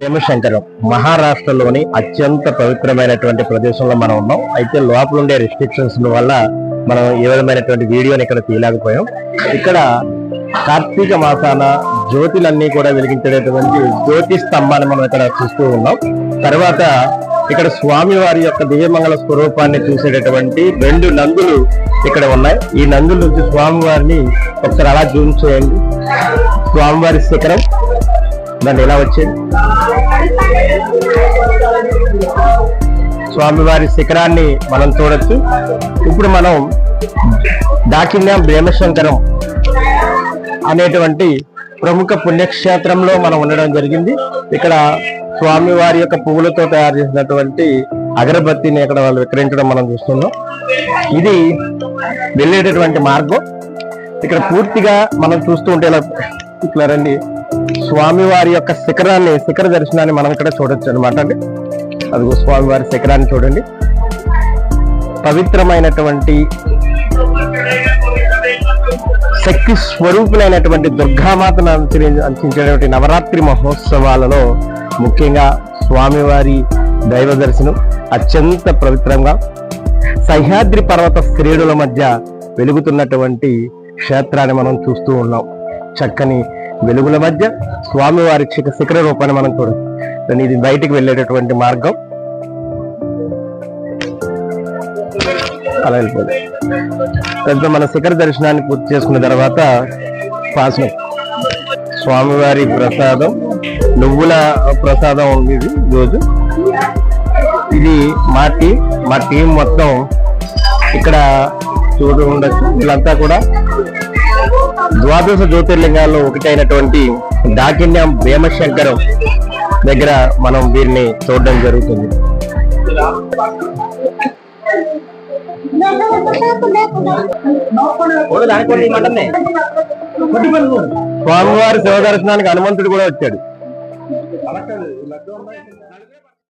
భీమశంకరం మహారాష్ట్రలోని అత్యంత పవిత్రమైనటువంటి ప్రదేశంలో మనం ఉన్నాం. అయితే లోపల ఉండే రెస్ట్రిక్షన్స్ వల్ల మనం ఏ విధమైనటువంటి వీడియోని ఇక్కడ తీయలేకపోయాం. ఇక్కడ కార్తీక మాసాన జ్యోతులన్నీ కూడా వెలిగించేటటువంటి జ్యోతి స్తంభాన్ని మనం ఇక్కడ చూస్తూ ఉన్నాం. తర్వాత ఇక్కడ స్వామి వారి యొక్క దివ్యమంగళ స్వరూపాన్ని చూసేటటువంటి 2 నందులు ఇక్కడ ఉన్నాయి. ఈ నందుల నుంచి స్వామి వారిని ఒకసారి అలా జూమ్ చేయండి. స్వామివారి శిఖరం దాన్ని ఎలా వచ్చేది, స్వామివారి శిఖరాన్ని మనం చూడొచ్చు. ఇప్పుడు మనం దాకిన్యం భీమశంకరం అనేటువంటి ప్రముఖ పుణ్యక్షేత్రంలో మనం ఉండడం జరిగింది. ఇక్కడ స్వామివారి యొక్క పువ్వులతో తయారు చేసినటువంటి అగరబత్తిని ఇక్కడ వాళ్ళు విక్రయించడం మనం చూస్తున్నాం. ఇది వెళ్ళేటటువంటి మార్గం. ఇక్కడ పూర్తిగా మనం చూస్తూ ఉంటే ఇలా రండి, స్వామివారి యొక్క శిఖర దర్శనాన్ని మనం ఇక్కడ చూడొచ్చు అనమాట అండి. అదిగో స్వామివారి శిఖరాన్ని చూడండి. పవిత్రమైనటువంటి శక్తి స్వరూపులైనటువంటి దుర్గామాతను అందించేటువంటి నవరాత్రి మహోత్సవాలలో ముఖ్యంగా స్వామివారి దైవ దర్శనం అత్యంత పవిత్రంగా సహ్యాద్రి పర్వత శ్రేణుల మధ్య వెలుగుతున్నటువంటి క్షేత్రాన్ని మనం చూస్తూ ఉన్నాం. చక్కని వెలుగుల మధ్య స్వామివారి శిఖర రూపాన్ని మనం చూడొచ్చు. ఇది బయటికి వెళ్ళేటటువంటి మార్గం. అలా వెళ్ళిపోతుంది. తర్వాత మన శిఖర దర్శనాన్ని పూర్తి చేసుకున్న తర్వాత పాసనం, స్వామివారి ప్రసాదం, నువ్వుల ప్రసాదం ఉంది రోజు. ఇది మా టీం మొత్తం ఇక్కడ ఉండొచ్చు. వీళ్ళంతా కూడా ద్వాదశ జ్యోతిర్లింగాల్లో ఒకటైనటువంటి దాకిన్యం భీమశంకరం దగ్గర మనం వీరిని చూడడం జరుగుతుంది. స్వామివారి శివ దర్శనానికి హనుమంతుడు కూడా వచ్చాడు.